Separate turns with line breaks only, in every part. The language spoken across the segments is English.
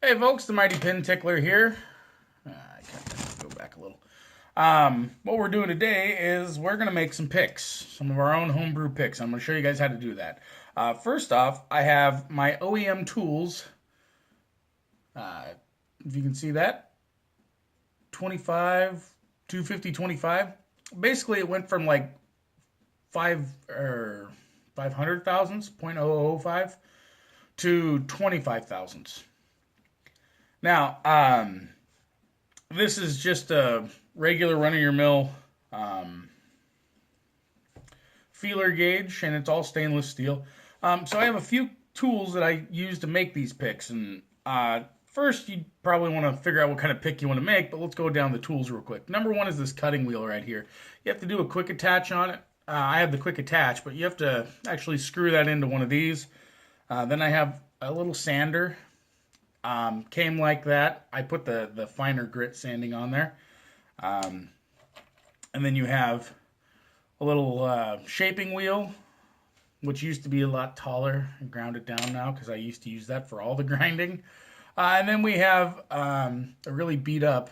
Hey folks, the Mighty Pin Tickler here. I can't go back a little. What we're doing today is we're going to make some picks, some of our own homebrew picks. I'm going to show you guys how to do that. First off, I have my OEM tools. If you can see that, 25, 250, 25. Basically, it went from like 500 thousandths, 0.0005, to 25 thousandths. Now, this is just a regular run-of-your-mill feeler gauge, and it's all stainless steel. So I have a few tools that I use to make these picks. And first, you probably want to figure out what kind of pick you want to make, but let's go down the tools real quick. Number one is this cutting wheel right here. You have to do a quick attach on it. I have the quick attach, but you have to actually screw that into one of these. Then I have a little sander. Came like that. I put the finer grit sanding on there. And then you have a little shaping wheel, which used to be a lot taller. I ground it down now because I used to use that for all the grinding. And then we have a really beat up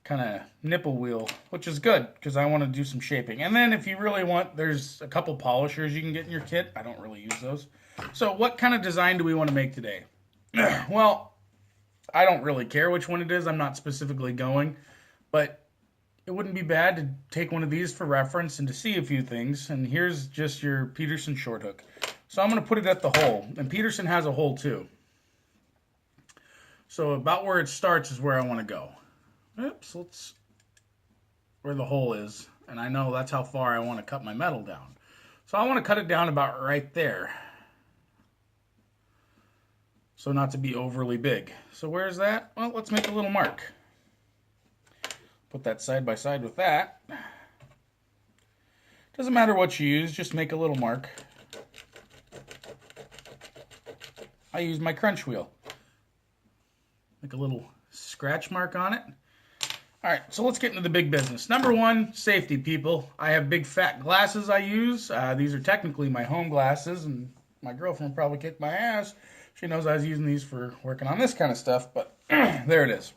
kind of nipple wheel, which is good because I want to do some shaping. And then if you really want, there's a couple polishers you can get in your kit. I don't really use those. So what kind of design do we want to make today? Well, I don't really care which one it is. I'm not specifically going, but it wouldn't be bad to take one of these for reference and to see a few things. And here's just your Peterson short hook. So I'm going to put it at the hole, and Peterson has a hole too. So about where it starts is where I want to go. Oops, let's where the hole is, and I know that's how far I want to cut my metal down. So I want to cut it down about right there. So not to be overly big. So where's that? Well, let's make a little mark. Put that side by side with that. Doesn't matter what you use, just make a little mark. I use my crunch wheel. Make a little scratch mark on it. All right, so let's get into the big business. Number one, safety, people. I have big fat glasses I use. These are technically my home glasses, and my girlfriend probably kicked my ass. She knows I was using these for working on this kind of stuff, but there it is.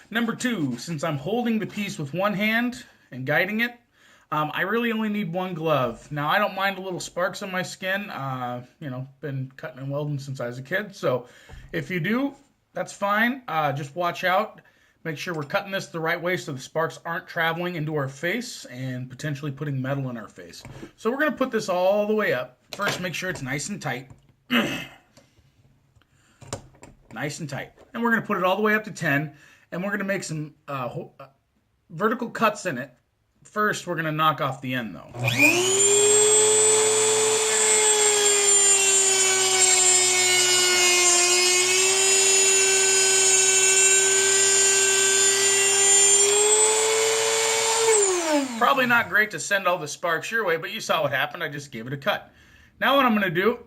Number two, since I'm holding the piece with one hand and guiding it, I really only need one glove. Now, I don't mind a little sparks on my skin. Been cutting and welding since I was a kid, so if you do, that's fine. Just watch out. Make sure we're cutting this the right way so the sparks aren't traveling into our face and potentially putting metal in our face. So we're going to put this all the way up. First, make sure it's nice and tight. Nice and tight. And we're going to put it all the way up to 10, and we're going to make some vertical cuts in it. First, we're going to knock off the end, though. Probably not great to send all the sparks your way, but you saw what happened. I just gave it a cut. Now what I'm going to do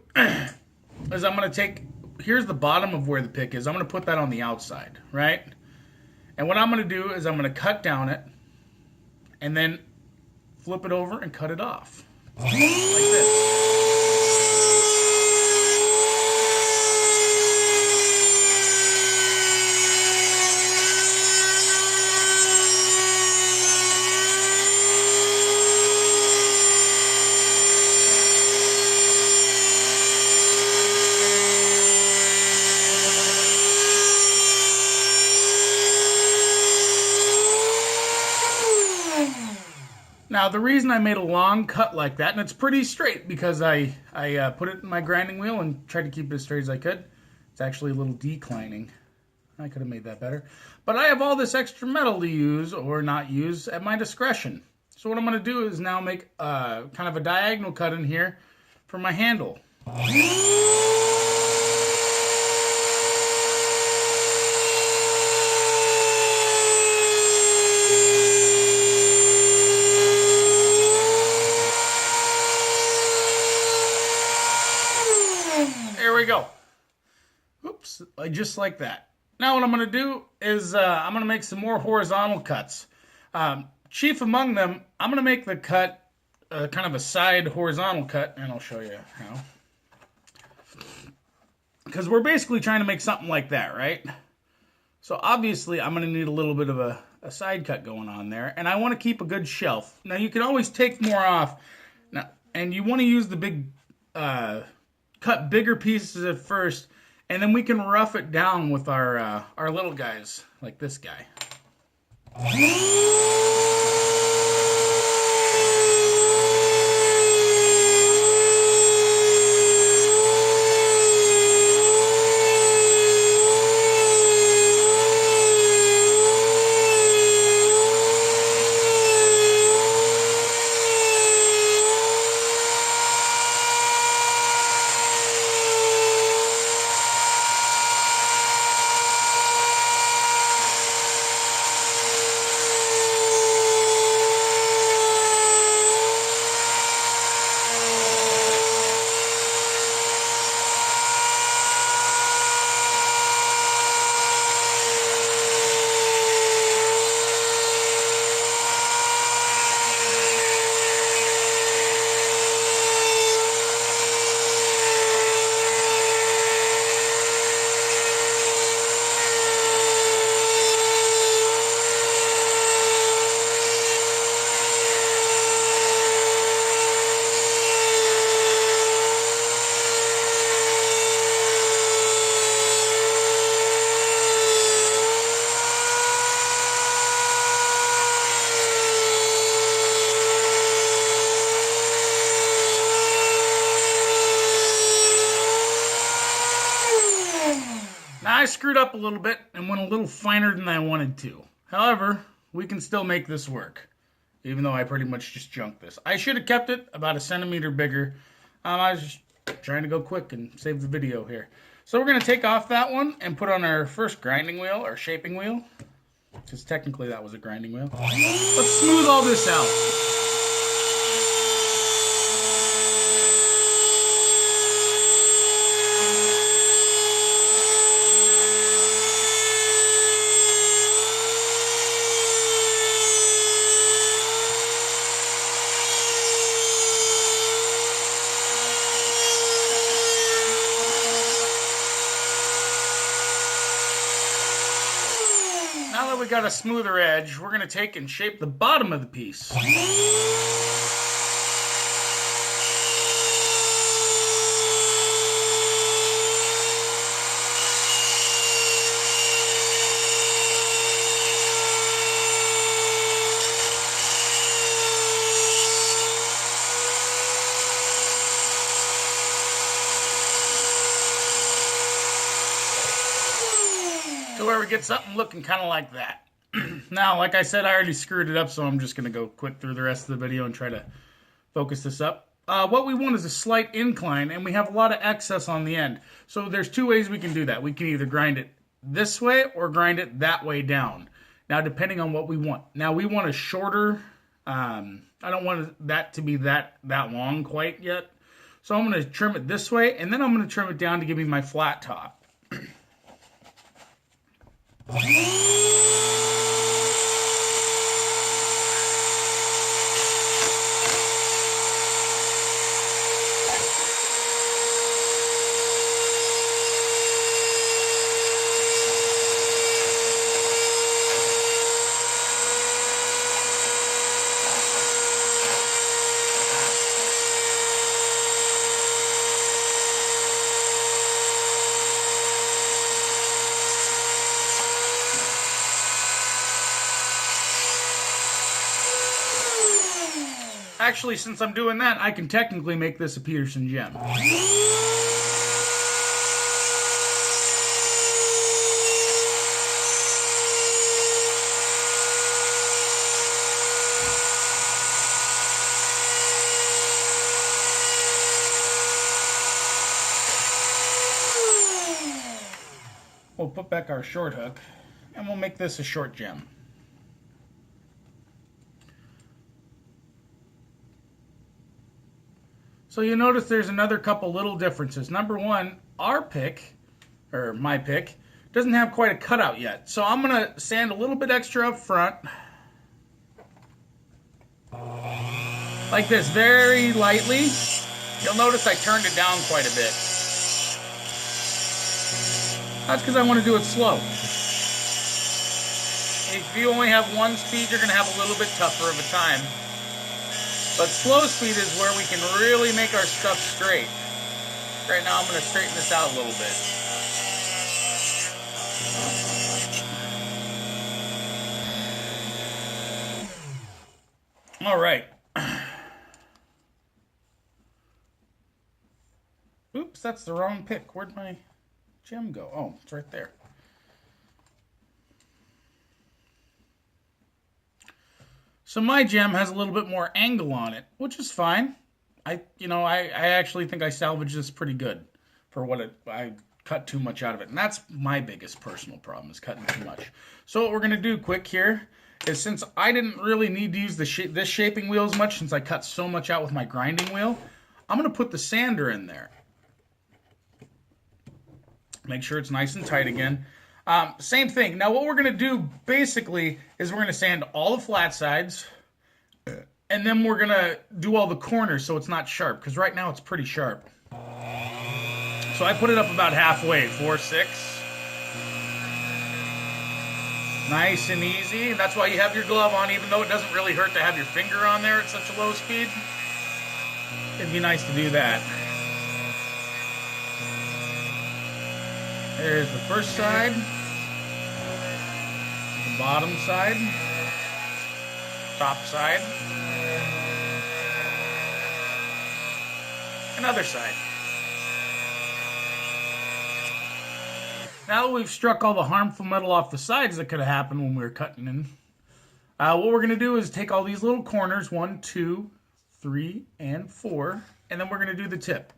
is I'm going to take... Here's the bottom of where the pick is. I'm going to put that on the outside, right? And what I'm going to do is I'm going to cut down it and then flip it over and cut it off. Like this. Now, the reason I made a long cut like that, and it's pretty straight because I put it in my grinding wheel and tried to keep it as straight as I could. It's actually a little declining. I could have made that better. But I have all this extra metal to use or not use at my discretion. So what I'm going to do is now make kind of a diagonal cut in here for my handle. There we go. Oops, just like that. Now what I'm going to do is I'm going to make some more horizontal cuts. Chief among them, I'm going to make the cut kind of a side horizontal cut, and I'll show you how. because we're basically trying to make something like that, right? So obviously I'm going to need a little bit of a side cut going on there, and I want to keep a good shelf. Now you can always take more off, now, and you want to use the big, cut bigger pieces at first, and then we can rough it down with our little guys, like this guy. Now I screwed up a little bit and went a little finer than I wanted to. However, we can still make this work, even though I pretty much just junked this. I should have kept it about 1 centimeter bigger. I was just trying to go quick and save the video here. So we're going to take off that one and put on our first grinding wheel, or shaping wheel, because technically that was a grinding wheel. Let's smooth all this out. Now that we got a smoother edge, we're going to take and shape the bottom of the piece. To where we get something looking kind of like that. Now, like I said, I already screwed it up, so I'm just going to go quick through the rest of the video and try to focus this up. What we want is a slight incline, and we have a lot of excess on the end. So there's two ways we can do that. We can either grind it this way or grind it that way down. Now, depending on what we want. Now, we want a shorter, I don't want that to be that long quite yet. So I'm going to trim it this way, and then I'm going to trim it down to give me my flat top. Actually, since I'm doing that, I can technically make this a Peterson gem. We'll put back our short hook, and we'll make this a short gem. So you notice there's another couple little differences. Number one, our pick, or my pick, doesn't have quite a cutout yet. So I'm going to sand a little bit extra up front. Like this, very lightly. You'll notice I turned it down quite a bit. That's because I want to do it slow. If you only have one speed, you're going to have a little bit tougher of a time. But slow speed is where we can really make our stuff straight. Right now I'm going to straighten this out a little bit. All right. Oops, that's the wrong pick. Where'd my gem go? Oh, it's right there. So my gem has a little bit more angle on it, which is fine. I actually think I salvaged this pretty good for what I cut too much out of it. And that's my biggest personal problem, is cutting too much. So what we're going to do quick here is, since I didn't really need to use this shaping wheel as much, since I cut so much out with my grinding wheel, I'm going to put the sander in there. Make sure it's nice and tight again. Same thing. Now what we're going to do basically is we're going to sand all the flat sides, and then we're going to do all the corners so it's not sharp, because right now it's pretty sharp. So I put it up about halfway, 4-6. Nice and easy. That's why you have your glove on, even though it doesn't really hurt to have your finger on there at such a low speed. It'd be nice to do that. There's the first side, the bottom side, top side, another side. Now that we've struck all the harmful metal off the sides that could have happened when we were cutting in, what we're going to do is take all these little corners, 1, 2, 3, and 4, and then we're going to do the tip.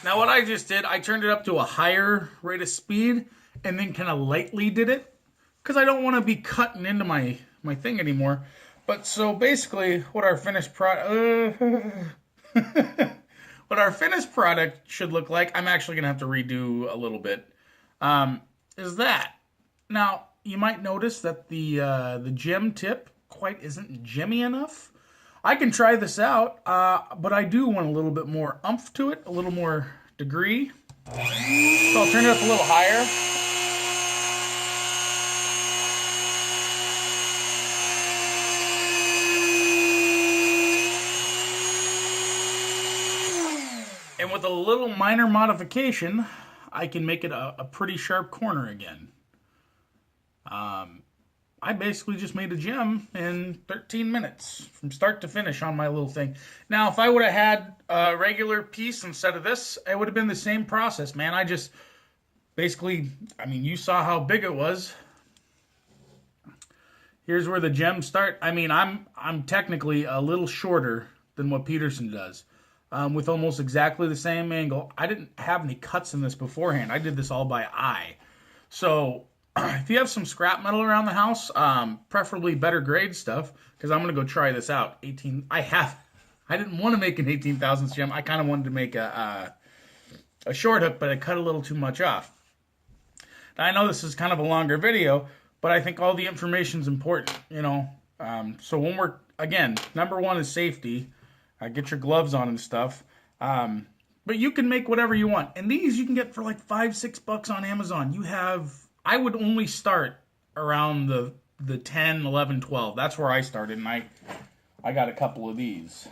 Now what I just did, I turned it up to a higher rate of speed and then kind of lightly did it, because I don't want to be cutting into my thing anymore. But so basically what our finished product what our finished product should look like, I'm actually going to have to redo a little bit, is that. Now you might notice that the gem tip quite isn't gemmy enough. I can try this out, but I do want a little bit more oomph to it, a little more degree. So I'll turn it up a little higher. And with a little minor modification, I can make it a pretty sharp corner again. I basically just made a gem in 13 minutes from start to finish on my little thing. Now, if I would have had a regular piece instead of this, it would have been the same process, man. I just basically, I mean, you saw how big it was. Here's where the gems start. I mean, I'm technically a little shorter than what Peterson does, with almost exactly the same angle. I didn't have any cuts in this beforehand. I did this all by eye. So if you have some scrap metal around the house, preferably better grade stuff, because I'm going to go try this out. I didn't want to make an 18 thousandths gem. I kind of wanted to make a short hook, but I cut a little too much off. Now, I know this is kind of a longer video, but I think all the information is important, you know. So when we're, again, number one is safety. Get your gloves on and stuff. But you can make whatever you want. And these you can get for like $5-6 on Amazon. You have... I would only start around the 10, 11, 12. That's where I started, and I got a couple of these.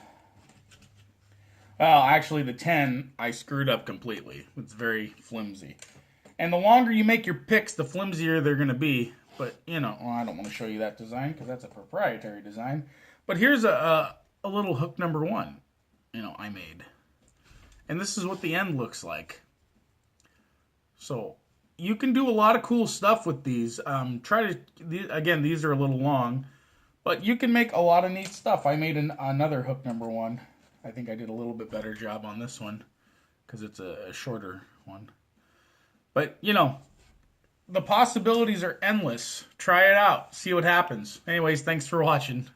Well, actually, the 10, I screwed up completely. It's very flimsy. And the longer you make your picks, the flimsier they're going to be. But, you know, well, I don't want to show you that design because that's a proprietary design. But here's a little hook number 1, you know, I made. And this is what the end looks like. So you can do a lot of cool stuff with these. Again, these are a little long, but you can make a lot of neat stuff. I made another hook number 1. I think I did a little bit better job on this one because it's a shorter one. But, you know, the possibilities are endless. Try it out. See what happens. Anyways, thanks for watching.